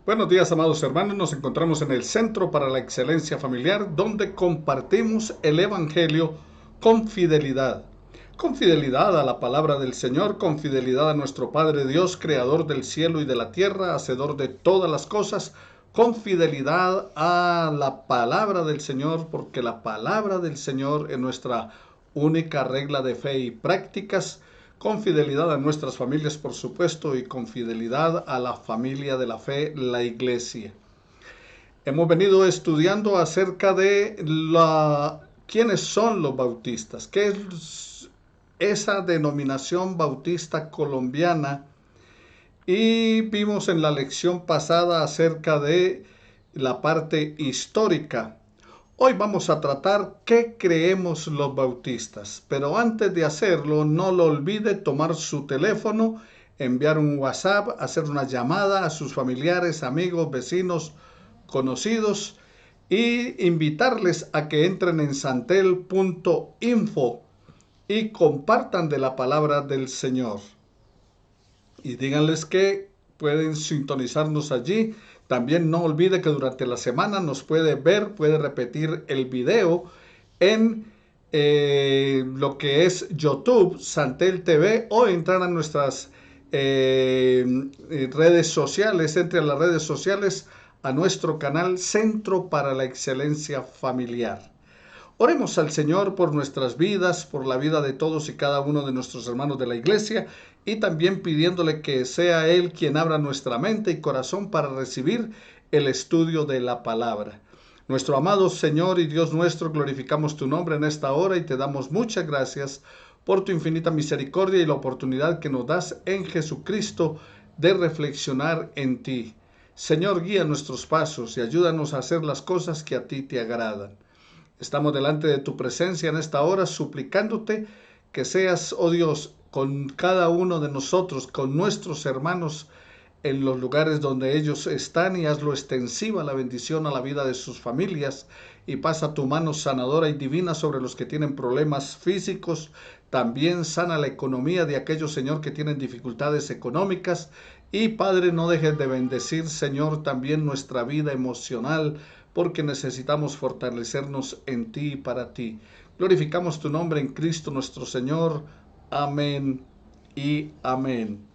Buenos días, amados hermanos. Nos encontramos en el Centro para la Excelencia Familiar, donde compartimos el Evangelio con fidelidad. Con fidelidad a la palabra del Señor, con fidelidad a nuestro Padre Dios, creador del cielo y de la tierra, hacedor de todas las cosas, con fidelidad a la palabra del Señor, porque la palabra del Señor es nuestra única regla de fe y prácticas, con fidelidad a nuestras familias, por supuesto, y con fidelidad a la familia de la fe, la iglesia. Hemos venido estudiando acerca de quiénes son los bautistas, qué es esa denominación bautista colombiana, y vimos en la lección pasada acerca de la parte histórica. Hoy vamos a tratar qué creemos los bautistas, pero antes de hacerlo no lo olvide tomar su teléfono, enviar un WhatsApp, hacer una llamada a sus familiares, amigos, vecinos, conocidos y invitarles a que entren en santel.info y compartan de la palabra del Señor. Y díganles que pueden sintonizarnos allí. También no olvide que durante la semana nos puede ver, puede repetir el video en lo que es YouTube, Santel TV, o entrar a nuestras redes sociales, entre a las redes sociales, a nuestro canal Centro para la Excelencia Familiar. Oremos al Señor por nuestras vidas, por la vida de todos y cada uno de nuestros hermanos de la iglesia, y también pidiéndole que sea Él quien abra nuestra mente y corazón para recibir el estudio de la palabra. Nuestro amado Señor y Dios nuestro, glorificamos tu nombre en esta hora y te damos muchas gracias por tu infinita misericordia y la oportunidad que nos das en Jesucristo de reflexionar en ti. Señor, guía nuestros pasos y ayúdanos a hacer las cosas que a ti te agradan. Estamos delante de tu presencia en esta hora, suplicándote que seas, oh Dios, con cada uno de nosotros, con nuestros hermanos en los lugares donde ellos están, y hazlo extensiva la bendición a la vida de sus familias, y pasa tu mano sanadora y divina sobre los que tienen problemas físicos. También sana la economía de aquellos, Señor, que tienen dificultades económicas. Y Padre, no dejes de bendecir, Señor, también nuestra vida emocional, porque necesitamos fortalecernos en ti y para ti. Glorificamos tu nombre en Cristo nuestro Señor. Amén y amén.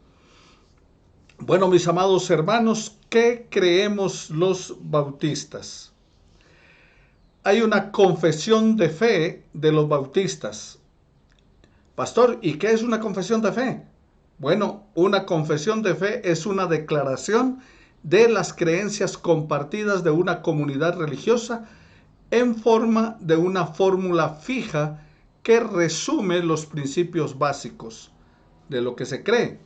Bueno, mis amados hermanos, ¿qué creemos los bautistas? Hay una confesión de fe de los bautistas. Pastor, ¿y qué es una confesión de fe? Bueno, una confesión de fe es una declaración de las creencias compartidas de una comunidad religiosa en forma de una fórmula fija que resume los principios básicos de lo que se cree.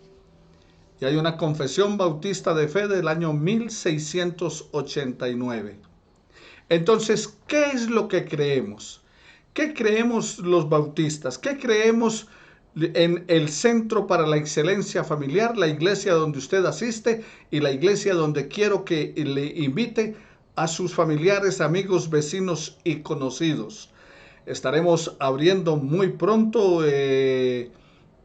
Y hay una confesión bautista de fe del año 1689. Entonces, ¿qué es lo que creemos? ¿Qué creemos los bautistas? ¿Qué creemos en el Centro para la Excelencia Familiar, la iglesia donde usted asiste y la iglesia donde quiero que le invite a sus familiares, amigos, vecinos y conocidos? Estaremos abriendo muy pronto,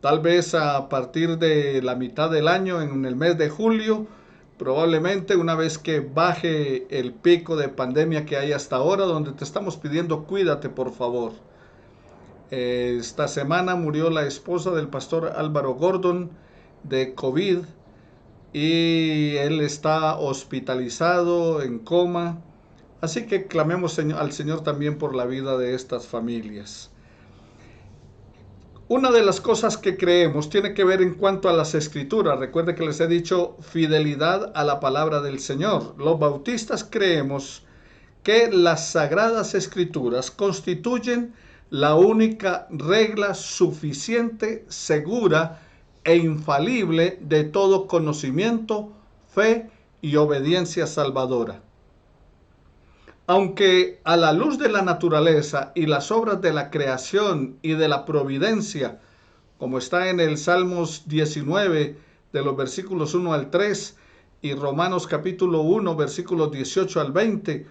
tal vez a partir de la mitad del año, en el mes de julio, probablemente una vez que baje el pico de pandemia que hay hasta ahora, donde te estamos pidiendo cuídate, por favor. Esta semana murió la esposa del pastor Álvaro Gordon de COVID, y él está hospitalizado en coma. Así que clamemos al Señor también por la vida de estas familias. Una de las cosas que creemos tiene que ver en cuanto a las escrituras. Recuerde que les he dicho fidelidad a la palabra del Señor. Los bautistas creemos que las sagradas escrituras constituyen la única regla suficiente, segura e infalible de todo conocimiento, fe y obediencia salvadora. Aunque a la luz de la naturaleza y las obras de la creación y de la providencia, como está en el Salmos 19, de los versículos 1 al 3, y Romanos capítulo 1, versículos 18 al 20,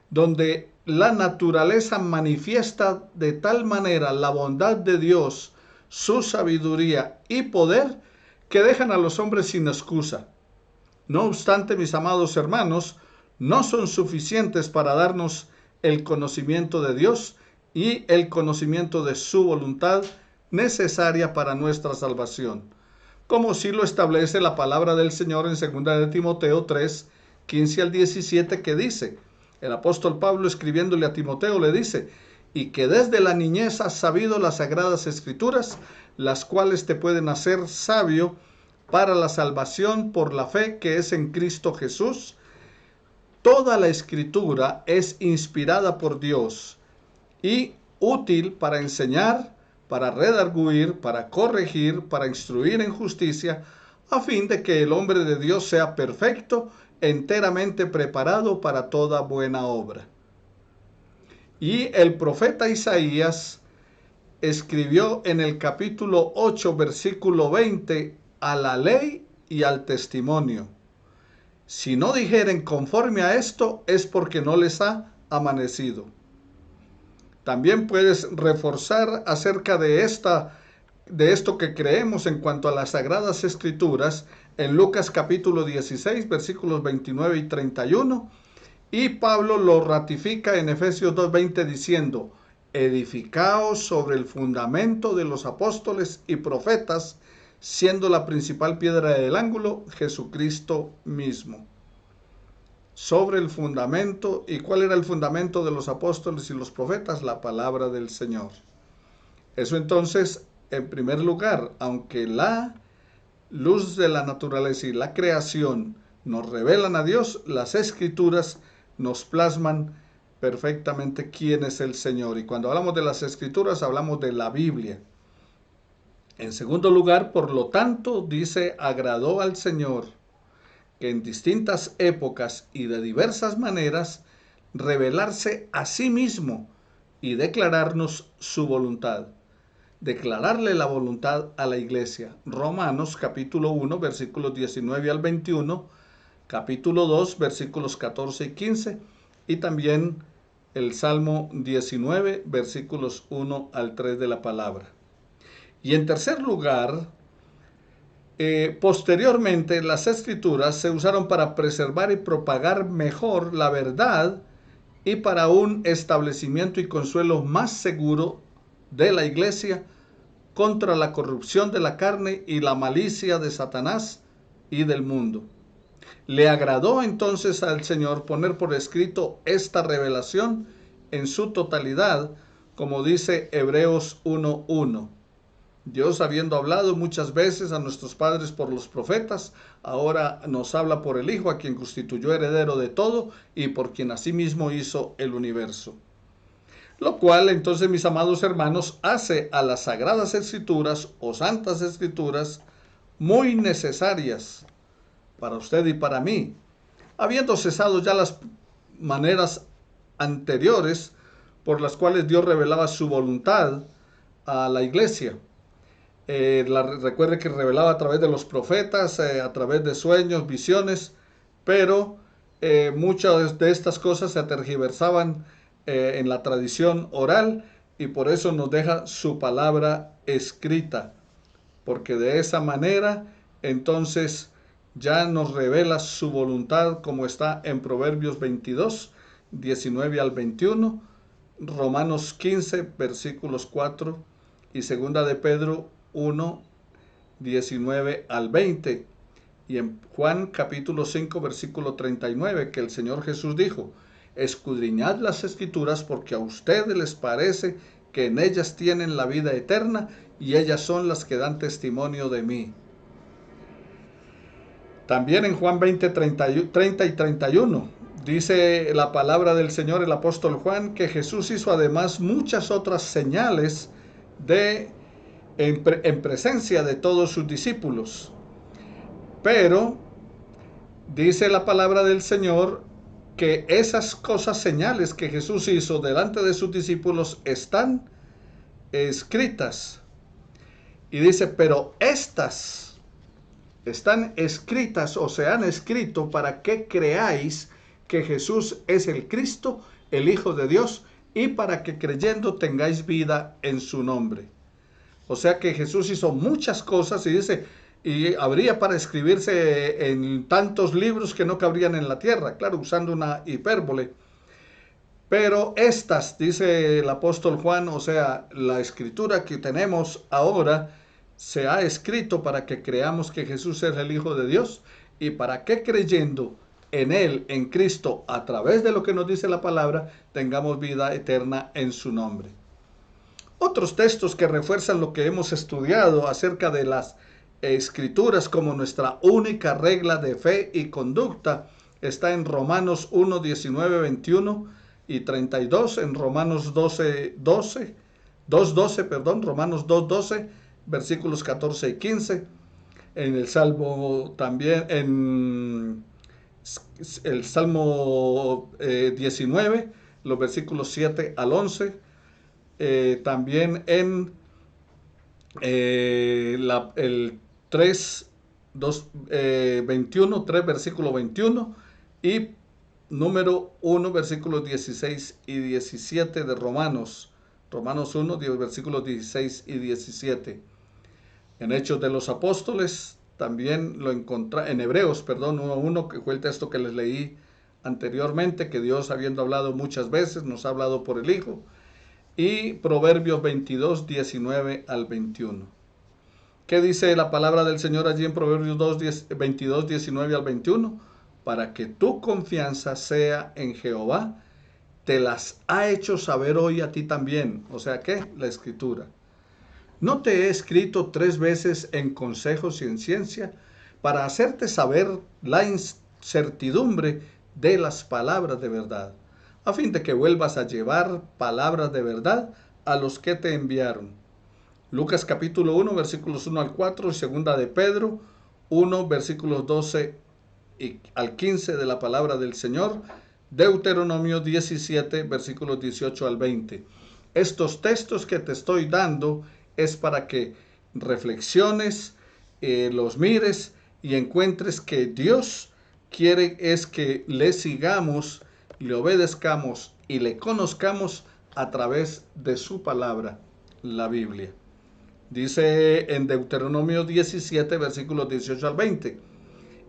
donde la naturaleza manifiesta de tal manera la bondad de Dios, su sabiduría y poder, que dejan a los hombres sin excusa. No obstante, mis amados hermanos, no son suficientes para darnos el conocimiento de Dios y el conocimiento de su voluntad necesaria para nuestra salvación, como sí lo establece la palabra del Señor en 2 de Timoteo 3, 15 al 17, que dice, el apóstol Pablo escribiéndole a Timoteo le dice, y que desde la niñez has sabido las sagradas escrituras, las cuales te pueden hacer sabio para la salvación por la fe que es en Cristo Jesús. Toda la escritura es inspirada por Dios y útil para enseñar, para redarguir, para corregir, para instruir en justicia, a fin de que el hombre de Dios sea perfecto, enteramente preparado para toda buena obra. Y el profeta Isaías escribió en el capítulo 8, versículo 20, a la ley y al testimonio. Si no dijeren conforme a esto, es porque no les ha amanecido. También puedes reforzar acerca de esto que creemos en cuanto a las Sagradas Escrituras en Lucas capítulo 16, versículos 29 y 31. Y Pablo lo ratifica en Efesios 2:20 diciendo, edificaos sobre el fundamento de los apóstoles y profetas, siendo la principal piedra del ángulo Jesucristo mismo. Sobre el fundamento. ¿Y cuál era el fundamento de los apóstoles y los profetas? La palabra del Señor. Eso entonces, en primer lugar, aunque la luz de la naturaleza y la creación nos revelan a Dios, las Escrituras nos plasman perfectamente quién es el Señor. Y cuando hablamos de las Escrituras, hablamos de la Biblia. En segundo lugar, por lo tanto, dice, agradó al Señor que en distintas épocas y de diversas maneras revelarse a sí mismo y declararnos su voluntad. Declararle la voluntad a la iglesia. Romanos capítulo 1, versículos 19 al 21, capítulo 2, versículos 14 y 15, y también el Salmo 19, versículos 1 al 3 de la palabra. Y en tercer lugar, posteriormente las Escrituras se usaron para preservar y propagar mejor la verdad y para un establecimiento y consuelo más seguro de la iglesia contra la corrupción de la carne y la malicia de Satanás y del mundo. Le agradó entonces al Señor poner por escrito esta revelación en su totalidad, como dice Hebreos 1:1. Dios, habiendo hablado muchas veces a nuestros padres por los profetas, ahora nos habla por el Hijo, a quien constituyó heredero de todo y por quien asimismo hizo el universo. Lo cual entonces, mis amados hermanos, hace a las Sagradas Escrituras o Santas Escrituras muy necesarias para usted y para mí, habiendo cesado ya las maneras anteriores por las cuales Dios revelaba su voluntad a la iglesia. Recuerde que revelaba a través de los profetas, a través de sueños, visiones, pero muchas de estas cosas se tergiversaban en la tradición oral y por eso nos deja su palabra escrita, porque de esa manera entonces ya nos revela su voluntad, como está en Proverbios 22, 19 al 21, Romanos 15, versículos 4 y segunda de Pedro 1, 19 al 20. Y en Juan capítulo 5, versículo 39, que el Señor Jesús dijo, escudriñad las Escrituras porque a ustedes les parece que en ellas tienen la vida eterna y ellas son las que dan testimonio de mí. También en Juan 20, 30 y 31, dice la palabra del Señor, el apóstol Juan, que Jesús hizo además muchas otras señales en presencia de todos sus discípulos. Pero dice la palabra del Señor que esas cosas, señales que Jesús hizo delante de sus discípulos están escritas. Y dice, pero estas están escritas o se han escrito para que creáis que Jesús es el Cristo, el Hijo de Dios, y para que creyendo tengáis vida en su nombre. O sea que Jesús hizo muchas cosas y dice, y habría para escribirse en tantos libros que no cabrían en la tierra, claro, usando una hipérbole. Pero estas, dice el apóstol Juan, o sea, la escritura que tenemos ahora, se ha escrito para que creamos que Jesús es el Hijo de Dios y para que creyendo en Él, en Cristo, a través de lo que nos dice la palabra, tengamos vida eterna en su nombre. Otros textos que refuerzan lo que hemos estudiado acerca de las escrituras como nuestra única regla de fe y conducta está en Romanos 1, 19, 21 y 32, en Romanos 12, 12, 2.12, perdón, Romanos 2.12, versículos 14 y 15, en el Salmo también, en el Salmo 19, los versículos 7 al 11, también en el 3, 2, 21, 3, versículo 21 y número 1, versículos 16 y 17 de Romanos. Romanos 1, versículos 16 y 17. En Hechos de los Apóstoles también lo encontramos, en Hebreos, perdón, 1.1, que fue el texto que les leí anteriormente, que Dios, habiendo hablado muchas veces, nos ha hablado por el Hijo. Y Proverbios 22, 19 al 21. ¿Qué dice la palabra del Señor allí en Proverbios 22, 19 al 21? Para que tu confianza sea en Jehová, te las ha hecho saber hoy a ti también. O sea, ¿qué? La Escritura. ¿No te he escrito 3 veces en consejos y en ciencia para hacerte saber la incertidumbre de las palabras de verdad, a fin de que vuelvas a llevar palabras de verdad a los que te enviaron? Lucas capítulo 1, versículos 1 al 4, y segunda de Pedro 1, versículos 12 al 15 de la palabra del Señor, Deuteronomio 17, versículos 18 al 20. Estos textos que te estoy dando es para que reflexiones, los mires y encuentres que Dios quiere es que le sigamos, le obedezcamos y le conozcamos a través de su palabra, la Biblia. Dice en Deuteronomio 17, versículos 18 al 20.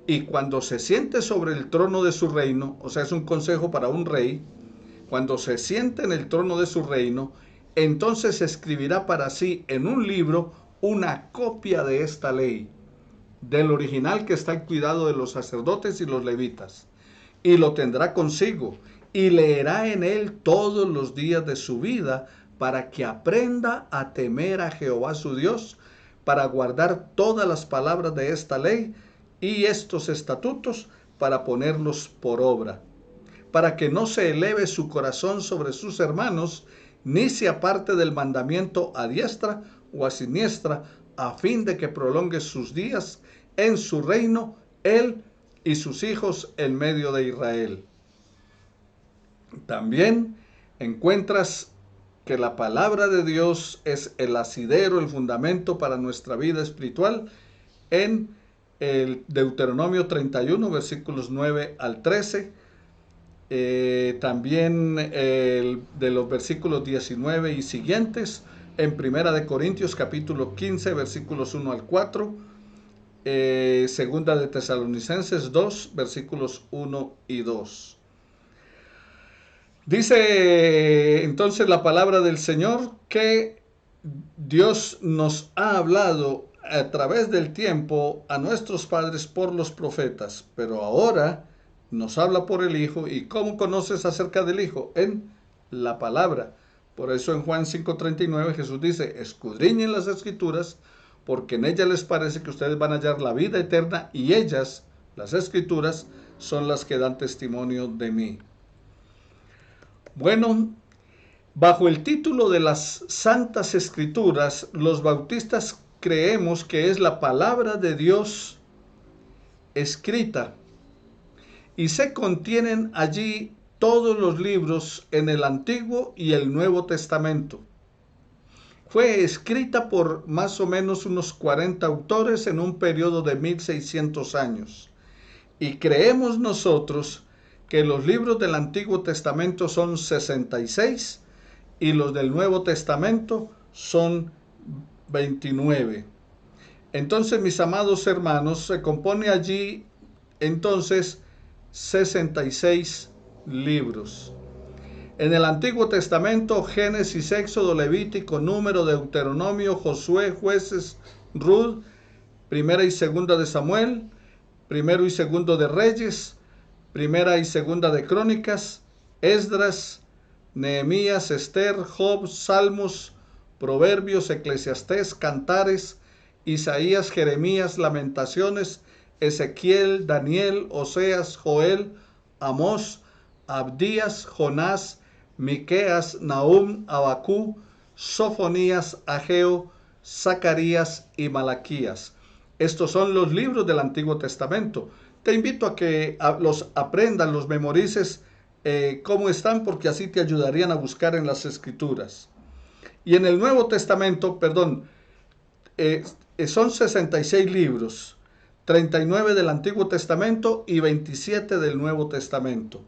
Y cuando se siente sobre el trono de su reino, o sea, es un consejo para un rey, cuando se siente en el trono de su reino, entonces escribirá para sí en un libro una copia de esta ley, del original que está al cuidado de los sacerdotes y los levitas, y lo tendrá consigo, y leerá en él todos los días de su vida, para que aprenda a temer a Jehová su Dios, para guardar todas las palabras de esta ley y estos estatutos, para ponerlos por obra, para que no se eleve su corazón sobre sus hermanos, ni se aparte del mandamiento a diestra o a siniestra, a fin de que prolongue sus días en su reino, él y sus hijos en medio de Israel. También encuentras que la palabra de Dios es el asidero, el fundamento para nuestra vida espiritual en el Deuteronomio 31, versículos 9 al 13. También de los versículos 19 y siguientes en Primera de Corintios capítulo 15, versículos 1 al 4. Segunda de Tesalonicenses 2, versículos 1 y 2. Dice entonces la palabra del Señor que Dios nos ha hablado a través del tiempo a nuestros padres por los profetas, pero ahora nos habla por el Hijo. ¿Y cómo conoces acerca del Hijo? En la palabra. Por eso en Juan 5:39 Jesús dice: escudriñen las Escrituras, porque en ellas les parece que ustedes van a hallar la vida eterna, y ellas, las Escrituras, son las que dan testimonio de mí. Bueno, bajo el título de las Santas Escrituras, los bautistas creemos que es la palabra de Dios escrita, y se contienen allí todos los libros en el Antiguo y el Nuevo Testamento. Fue escrita por más o menos unos 40 autores en un periodo de 1600 años. Y creemos nosotros que los libros del Antiguo Testamento son 66 y los del Nuevo Testamento son 29. Entonces, mis amados hermanos, se compone allí entonces 66 libros. En el Antiguo Testamento, Génesis, Éxodo, Levítico, Número, Deuteronomio, Josué, Jueces, Ruth, Primera y Segunda de Samuel, Primero y Segundo de Reyes, Primera y Segunda de Crónicas, Esdras, Nehemías, Esther, Job, Salmos, Proverbios, Eclesiastés, Cantares, Isaías, Jeremías, Lamentaciones, Ezequiel, Daniel, Oseas, Joel, Amós, Abdías, Jonás, Miqueas, Nahum, Abacú, Sofonías, Ageo, Zacarías y Malaquías. Estos son los libros del Antiguo Testamento. Te invito a que los aprendas, los memorices cómo están, porque así te ayudarían a buscar en las Escrituras. Y en el Nuevo Testamento, son 66 libros, 39 del Antiguo Testamento y 27 del Nuevo Testamento.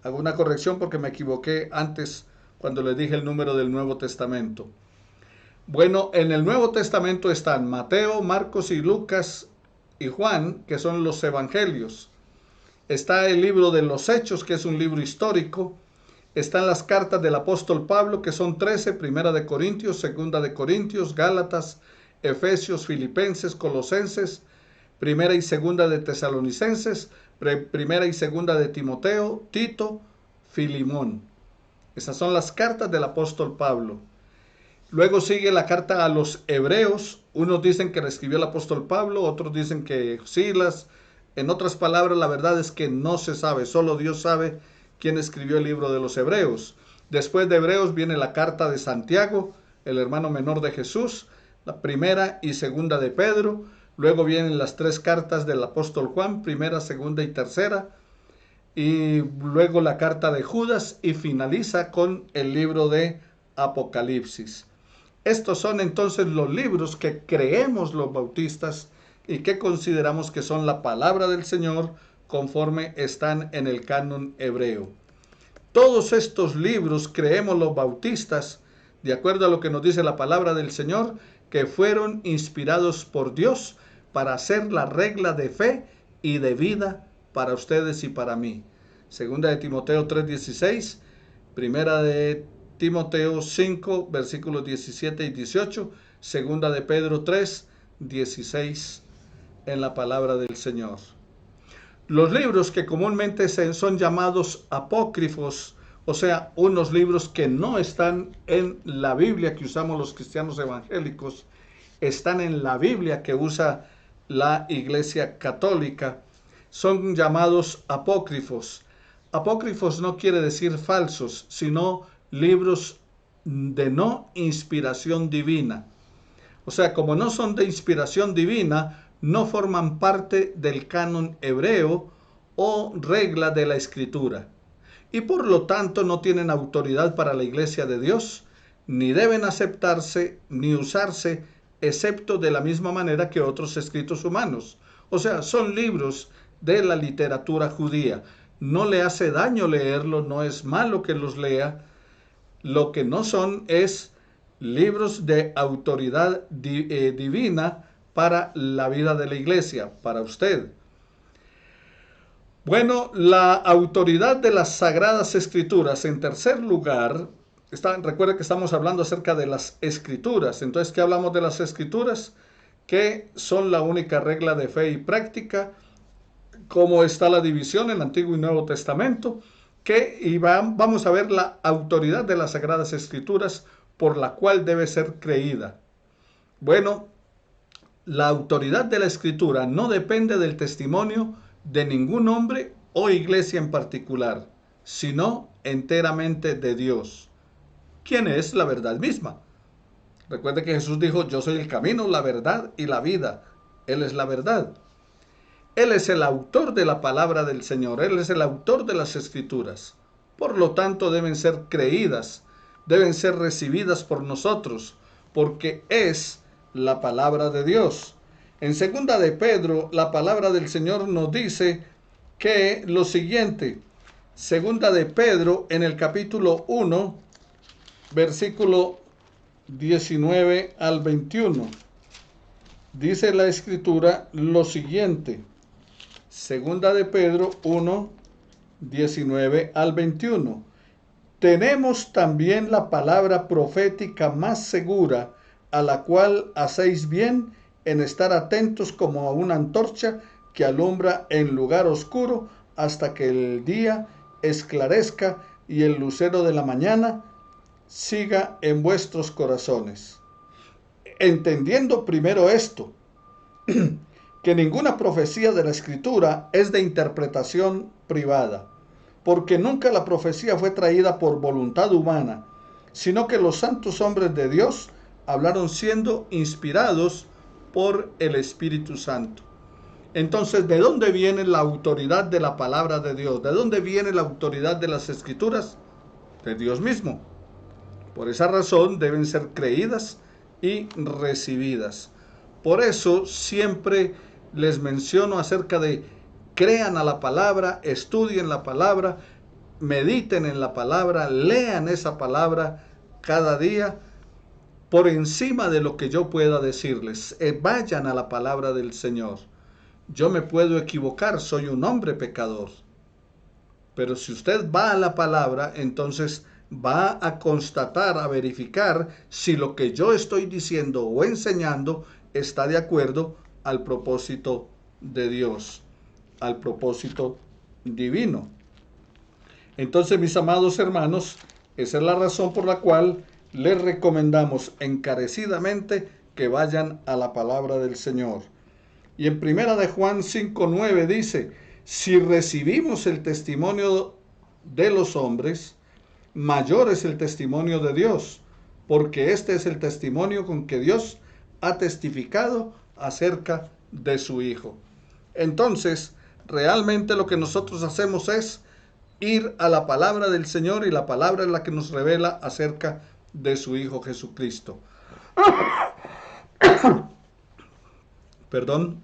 Hago una corrección porque me equivoqué antes cuando les dije el número del Nuevo Testamento. Bueno, en el Nuevo Testamento están Mateo, Marcos y Lucas y Juan, que son los evangelios. Está el libro de los Hechos, que es un libro histórico. Están las cartas del apóstol Pablo, que son 13, Primera de Corintios, Segunda de Corintios, Gálatas, Efesios, Filipenses, Colosenses, Primera y Segunda de Tesalonicenses, Primera y Segunda de Timoteo, Tito, Filimón. Esas son las cartas del apóstol Pablo. Luego sigue la carta a los hebreos. Unos dicen que la escribió el apóstol Pablo, otros dicen que Silas. En otras palabras, la verdad es que no se sabe, solo Dios sabe quién escribió el libro de los hebreos. Después de Hebreos viene la carta de Santiago, el hermano menor de Jesús, la primera y segunda de Pedro. Luego vienen las 3 cartas del apóstol Juan, primera, segunda y tercera. Y luego la carta de Judas, y finaliza con el libro de Apocalipsis. Estos son entonces los libros que creemos los bautistas y que consideramos que son la palabra del Señor conforme están en el canon hebreo. Todos estos libros creemos los bautistas, de acuerdo a lo que nos dice la palabra del Señor, que fueron inspirados por Dios para hacer la regla de fe y de vida para ustedes y para mí. Segunda de Timoteo 3:16, Primera de Timoteo 5, versículos 17 y 18, Segunda de Pedro 3, 16 en la palabra del Señor. Los libros que comúnmente son llamados apócrifos, o sea, unos libros que no están en la Biblia que usamos los cristianos evangélicos, están en la Biblia que usa la Iglesia Católica, son llamados apócrifos. Apócrifos no quiere decir falsos, sino libros de no inspiración divina. O sea, como no son de inspiración divina, no forman parte del canon hebreo o regla de la Escritura. Y por lo tanto no tienen autoridad para la Iglesia de Dios, ni deben aceptarse ni usarse, excepto de la misma manera que otros escritos humanos. O sea, son libros de la literatura judía. No le hace daño leerlos, no es malo que los lea. Lo que no son es libros de autoridad divina para la vida de la iglesia, para usted. Bueno, la autoridad de las Sagradas Escrituras. En tercer lugar, recuerda que estamos hablando acerca de las Escrituras. Entonces, ¿qué hablamos de las Escrituras? Que son la única regla de fe y práctica. Cómo está la división en el Antiguo y Nuevo Testamento. Vamos a ver la autoridad de las Sagradas Escrituras por la cual debe ser creída. Bueno, la autoridad de la Escritura no depende del testimonio de ningún hombre o iglesia en particular, sino enteramente de Dios, quien es la verdad misma. Recuerde que Jesús dijo: yo soy el camino, la verdad y la vida. Él es la verdad. Él es el autor de la palabra del Señor. Él es el autor de las Escrituras. Por lo tanto, deben ser creídas, deben ser recibidas por nosotros, porque es la palabra de Dios. En segunda de Pedro, la palabra del Señor nos dice que lo siguiente. Segunda de Pedro, en el capítulo 1, versículo 19 al 21. Dice la Escritura lo siguiente, segunda de Pedro 1, 19 al 21. Tenemos también la palabra profética más segura, a la cual hacéis bien en estar atentos como a una antorcha que alumbra en lugar oscuro hasta que el día esclarezca y el lucero de la mañana siga en vuestros corazones. Entendiendo primero esto, que ninguna profecía de la Escritura es de interpretación privada, porque nunca la profecía fue traída por voluntad humana, sino que los santos hombres de Dios hablaron siendo inspirados por el Espíritu Santo. Entonces, ¿de dónde viene la autoridad de la palabra de Dios? ¿De dónde viene la autoridad de las Escrituras? De Dios mismo. Por esa razón deben ser creídas y recibidas. Por eso siempre les menciono acerca de crean a la palabra, estudien la palabra, mediten en la palabra, lean esa palabra cada día por encima de lo que yo pueda decirles. Vayan a la palabra del Señor. Yo me puedo equivocar, soy un hombre pecador. Pero si usted va a la palabra, entonces va a constatar, a verificar si lo que yo estoy diciendo o enseñando está de acuerdo al propósito de Dios, al propósito divino. Entonces, mis amados hermanos, esa es la razón por la cual les recomendamos encarecidamente que vayan a la palabra del Señor. Y en primera de Juan 5:9 dice, si recibimos el testimonio de los hombres, mayor es el testimonio de Dios, porque este es el testimonio con que Dios ha testificado acerca de su Hijo. Entonces, realmente lo que nosotros hacemos es ir a la palabra del Señor, y la palabra es la que nos revela acerca de su Hijo Jesucristo. Perdón.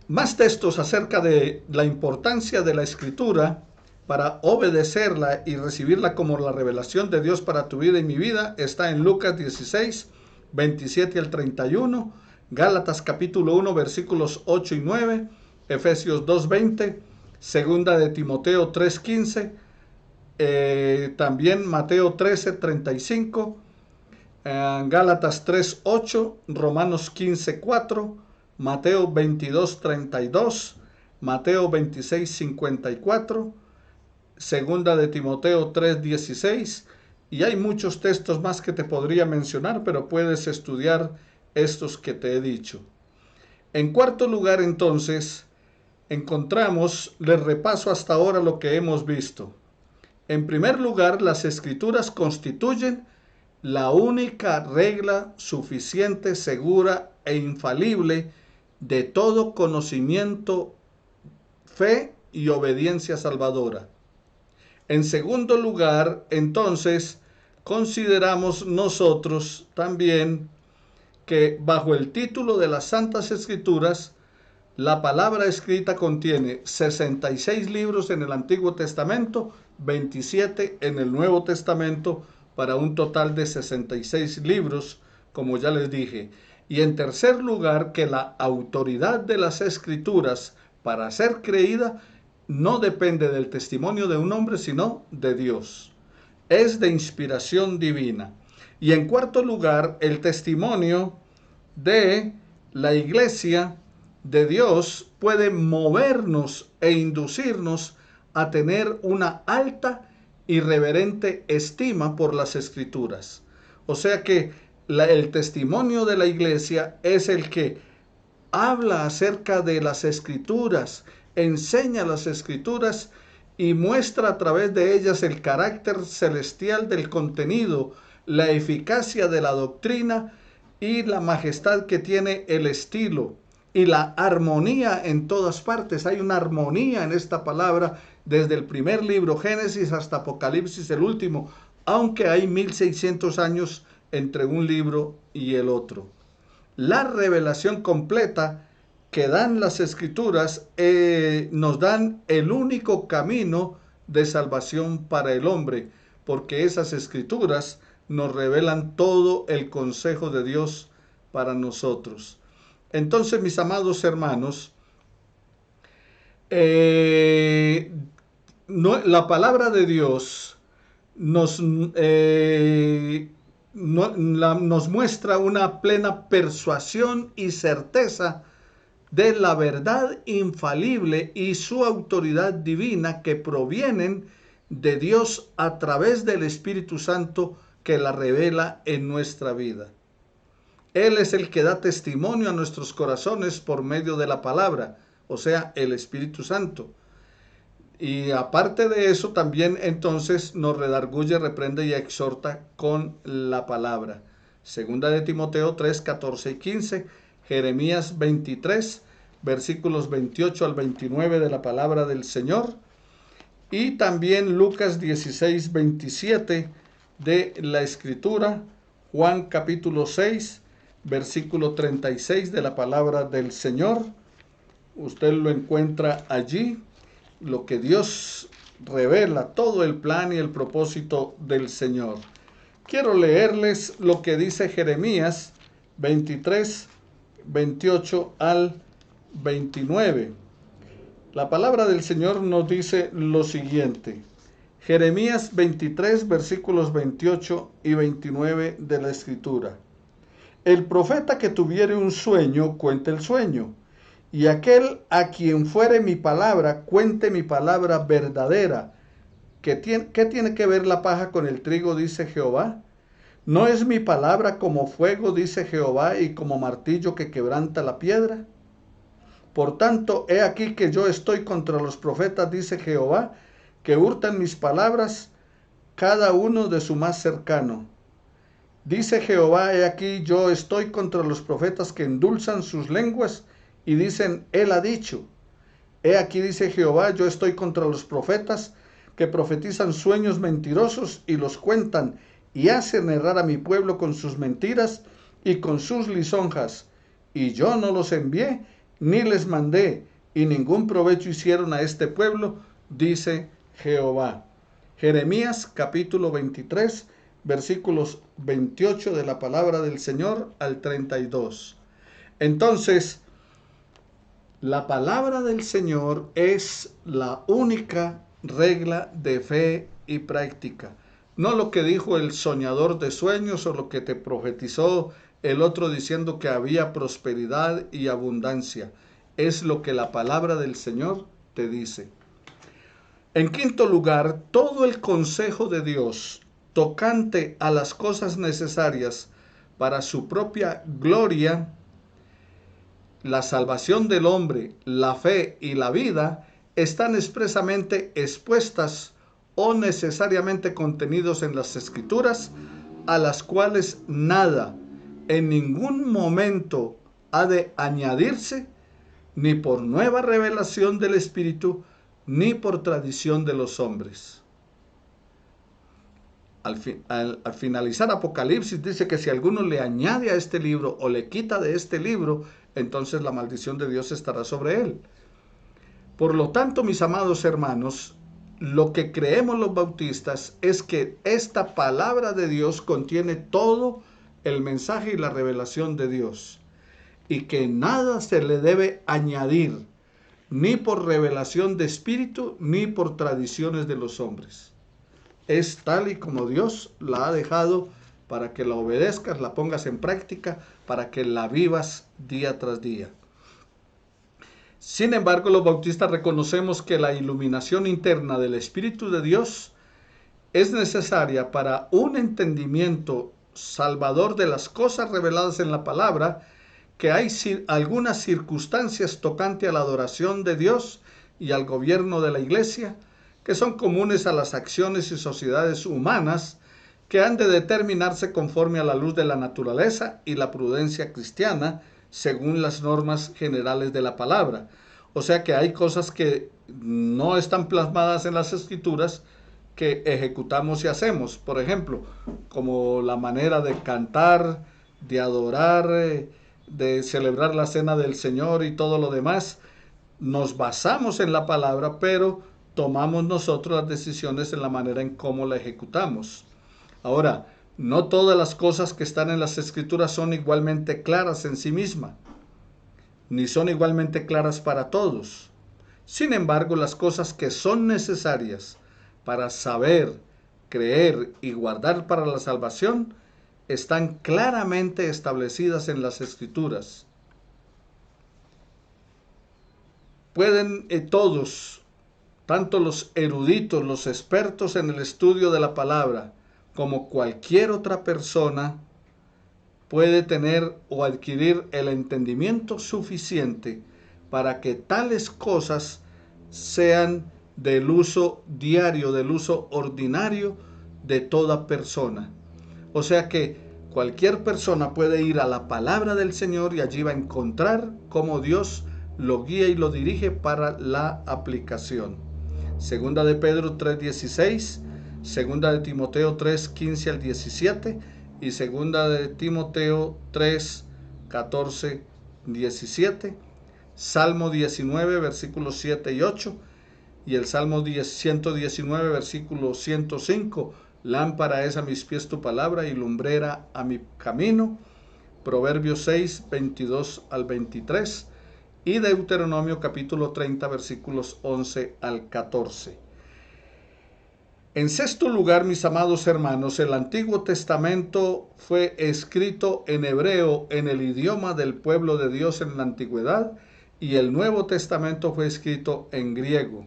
Más textos acerca de la importancia de la Escritura para obedecerla y recibirla como la revelación de Dios para tu vida y mi vida está en Lucas 16, 27 al 31, Gálatas capítulo 1 versículos 8 y 9, Efesios 2, 20, segunda de Timoteo 3, 15, también Mateo 13, 35, Gálatas 3, 8, Romanos 15, 4, Mateo 22, 32, Mateo 26, 54, segunda de Timoteo 3, 16, y hay muchos textos más que te podría mencionar, pero puedes estudiar estos que te he dicho. En cuarto lugar, entonces, encontramos, les repaso hasta ahora lo que hemos visto. En primer lugar, las Escrituras constituyen la única regla suficiente, segura e infalible de todo conocimiento, fe y obediencia salvadora. En segundo lugar, entonces, consideramos nosotros también que bajo el título de las Santas Escrituras, la palabra escrita contiene 66 libros en el Antiguo Testamento, 27 en el Nuevo Testamento, para un total de 66 libros, como ya les dije. Y en tercer lugar, que la autoridad de las Escrituras para ser creída no depende del testimonio de un hombre, sino de Dios. Es de inspiración divina. Y en cuarto lugar, el testimonio de la Iglesia de Dios puede movernos e inducirnos a tener una alta y reverente estima por las Escrituras. O sea que el testimonio de la Iglesia es el que habla acerca de las Escrituras, enseña las Escrituras y muestra a través de ellas el carácter celestial del contenido, la eficacia de la doctrina y la majestad que tiene el estilo y la armonía en todas partes. Hay una armonía en esta palabra desde el primer libro, Génesis, hasta Apocalipsis, el último, aunque hay 1600 años entre un libro y el otro. La revelación completa que dan las Escrituras nos dan el único camino de salvación para el hombre, porque esas Escrituras nos revelan todo el consejo de Dios para nosotros. Entonces, mis amados hermanos, la palabra de Dios nos, nos muestra una plena persuasión y certeza de la verdad infalible y su autoridad divina que provienen de Dios a través del Espíritu Santo que la revela en nuestra vida. Él es el que da testimonio a nuestros corazones por medio de la palabra, o sea, el Espíritu Santo. Y aparte de eso, también entonces nos redarguye, reprende y exhorta con la palabra. Segunda de Timoteo 3, 14 y 15, Jeremías 23, versículos 28 al 29 de la palabra del Señor. Y también Lucas 16, 27 de la Escritura, Juan capítulo 6, versículo 36 de la palabra del Señor. Usted lo encuentra allí, lo que Dios revela, todo el plan y el propósito del Señor. Quiero leerles lo que dice Jeremías 23, 28 al 29. La palabra del Señor nos dice lo siguiente. Jeremías 23, versículos 28 y 29 de la Escritura. El profeta que tuviere un sueño, cuente el sueño, y aquel a quien fuere mi palabra, cuente mi palabra verdadera. ¿Qué tiene que ver la paja con el trigo? Dice Jehová. ¿No es mi palabra como fuego, dice Jehová, y como martillo que quebranta la piedra? Por tanto, he aquí que yo estoy contra los profetas, dice Jehová, que hurtan mis palabras, cada uno de su más cercano. Dice Jehová, he aquí yo estoy contra los profetas que endulzan sus lenguas y dicen, él ha dicho. He aquí, dice Jehová, yo estoy contra los profetas que profetizan sueños mentirosos y los cuentan y hacen errar a mi pueblo con sus mentiras y con sus lisonjas. Y yo no los envié, ni les mandé, y ningún provecho hicieron a este pueblo, dice Jehová. Jeremías capítulo 23, versículos 28 de la palabra del Señor al 32. Entonces, la palabra del Señor es la única regla de fe y práctica. No lo que dijo el soñador de sueños o lo que te profetizó el otro diciendo que había prosperidad y abundancia. Es lo que la palabra del Señor te dice. En quinto lugar, todo el consejo de Dios tocante a las cosas necesarias para su propia gloria, la salvación del hombre, la fe y la vida, están expresamente expuestas o necesariamente contenidos en las Escrituras, a las cuales nada, en ningún momento, ha de añadirse, ni por nueva revelación del Espíritu, ni por tradición de los hombres. Al finalizar Apocalipsis dice que si alguno le añade a este libro o le quita de este libro, entonces la maldición de Dios estará sobre él. Por lo tanto, mis amados hermanos, lo que creemos los bautistas es que esta palabra de Dios contiene todo el mensaje y la revelación de Dios, y que nada se le debe añadir, ni por revelación de espíritu, ni por tradiciones de los hombres. Es tal y como Dios la ha dejado para que la obedezcas, la pongas en práctica, para que la vivas día tras día. Sin embargo, los bautistas reconocemos que la iluminación interna del Espíritu de Dios es necesaria para un entendimiento salvador de las cosas reveladas en la palabra, que hay algunas circunstancias tocante a la adoración de Dios y al gobierno de la Iglesia, que son comunes a las acciones y sociedades humanas, que han de determinarse conforme a la luz de la naturaleza y la prudencia cristiana, según las normas generales de la palabra. O sea que hay cosas que no están plasmadas en las Escrituras que ejecutamos y hacemos. Por ejemplo, como la manera de cantar, de adorar, de celebrar la cena del Señor y todo lo demás. Nos basamos en la palabra, pero tomamos nosotros las decisiones en la manera en cómo la ejecutamos. Ahora, No todas las cosas que están en las Escrituras son igualmente claras en sí mismas, ni son igualmente claras para todos. Sin embargo, las cosas que son necesarias para saber, creer y guardar para la salvación están claramente establecidas en las Escrituras. Pueden todos, tanto los eruditos, los expertos en el estudio de la palabra, como cualquier otra persona, puede tener o adquirir el entendimiento suficiente para que tales cosas sean del uso diario, del uso ordinario de toda persona. O sea que cualquier persona puede ir a la palabra del Señor y allí va a encontrar cómo Dios lo guía y lo dirige para la aplicación. Segunda de Pedro 3:16, segunda de Timoteo 3:15 al 17 y segunda de Timoteo 3:14, 17, Salmo 19, versículos 7 y 8 y el Salmo 119, versículo 105, lámpara es a mis pies tu palabra y lumbrera a mi camino. Proverbios 6, 22 al 23 y Deuteronomio capítulo 30, versículos 11 al 14. En sexto lugar, mis amados hermanos, el Antiguo Testamento fue escrito en hebreo, en el idioma del pueblo de Dios en la antigüedad, y el Nuevo Testamento fue escrito en griego,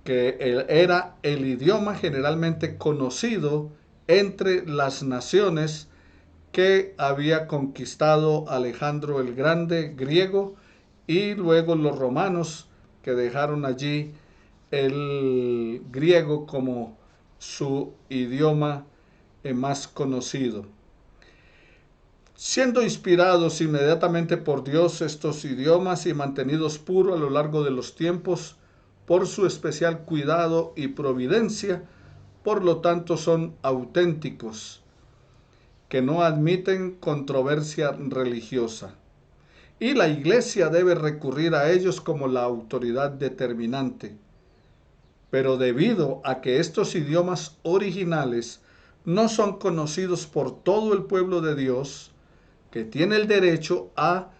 que era el idioma generalmente conocido entre las naciones que había conquistado Alejandro el Grande, griego, y luego los romanos que dejaron allí el griego como su idioma más conocido. Siendo inspirados inmediatamente por Dios estos idiomas y mantenidos puros a lo largo de los tiempos por su especial cuidado y providencia, por lo tanto son auténticos, que no admiten controversia religiosa. Y la Iglesia debe recurrir a ellos como la autoridad determinante. Pero debido a que estos idiomas originales no son conocidos por todo el pueblo de Dios, que tiene el derecho a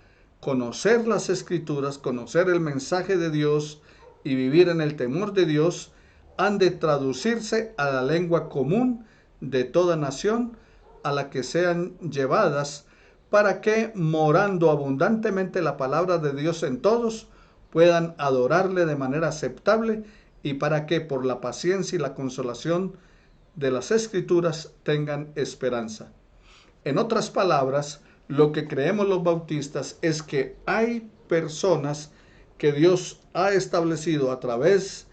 conocer las Escrituras, conocer el mensaje de Dios y vivir en el temor de Dios, han de traducirse a la lengua común de toda nación a la que sean llevadas, para que, morando abundantemente la palabra de Dios en todos, puedan adorarle de manera aceptable y para que por la paciencia y la consolación de las Escrituras tengan esperanza. En otras palabras, lo que creemos los bautistas es que hay personas que Dios ha establecido a través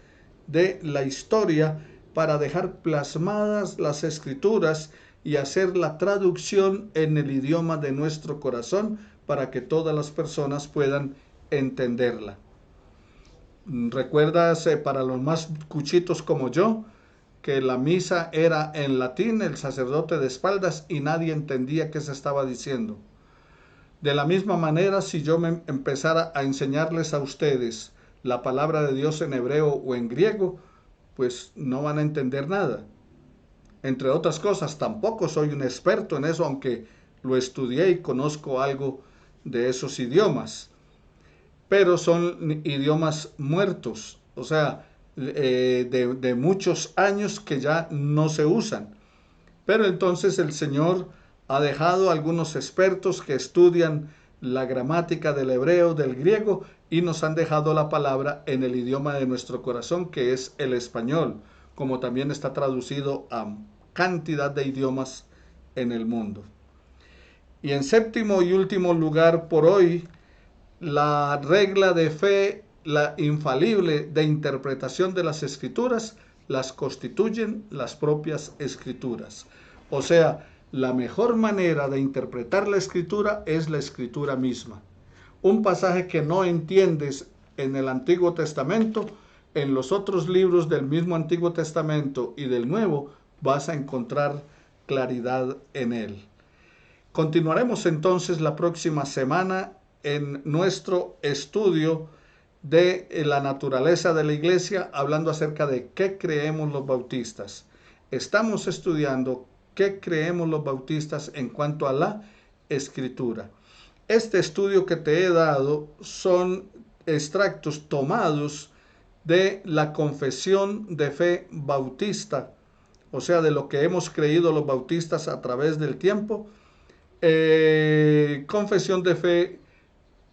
de la historia para dejar plasmadas las Escrituras y hacer la traducción en el idioma de nuestro corazón para que todas las personas puedan entenderla. ¿Recuerdas para los más cuchitos como yo que la misa era en latín, el sacerdote de espaldas y nadie entendía qué se estaba diciendo? De la misma manera, si yo me empezara a enseñarles a ustedes la palabra de Dios en hebreo o en griego, pues no van a entender nada. Entre otras cosas, tampoco soy un experto en eso, aunque lo estudié y conozco algo de esos idiomas. Pero son idiomas muertos, o sea, de muchos años que ya no se usan. Pero entonces el Señor ha dejado a algunos expertos que estudian la gramática del hebreo, del griego, y nos han dejado la palabra en el idioma de nuestro corazón, que es el español, como también está traducido a cantidad de idiomas en el mundo. Y en séptimo y último lugar por hoy, la regla de fe, la infalible de interpretación de las Escrituras, las constituyen las propias Escrituras. O sea, la mejor manera de interpretar la Escritura es la Escritura misma. Un pasaje que no entiendes en el Antiguo Testamento, en los otros libros del mismo Antiguo Testamento y del Nuevo, vas a encontrar claridad en él. Continuaremos entonces la próxima semana en nuestro estudio de la naturaleza de la iglesia, hablando acerca de qué creemos los bautistas. Estamos estudiando ¿Qué creemos los bautistas en cuanto a la Escritura? Este estudio que te he dado son extractos tomados de la confesión de fe bautista, o sea, de lo que hemos creído los bautistas a través del tiempo. Confesión de fe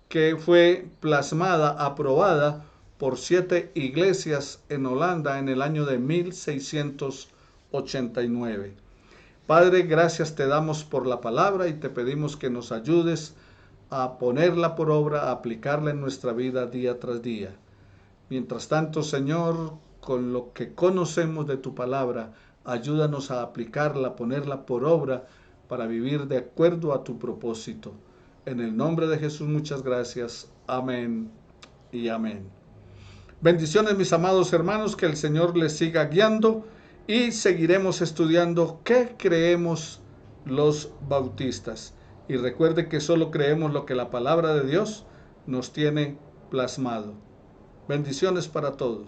que fue plasmada, aprobada por 7 iglesias en Holanda en el año de 1689. Padre, gracias te damos por la palabra y te pedimos que nos ayudes a ponerla por obra, a aplicarla en nuestra vida día tras día. Mientras tanto, Señor, con lo que conocemos de tu palabra, ayúdanos a aplicarla, a ponerla por obra para vivir de acuerdo a tu propósito. En el nombre de Jesús, muchas gracias. Amén y amén. Bendiciones, mis amados hermanos, que el Señor les siga guiando y seguiremos estudiando qué creemos los bautistas. Y recuerde que solo creemos lo que la palabra de Dios nos tiene plasmado. Bendiciones para todos.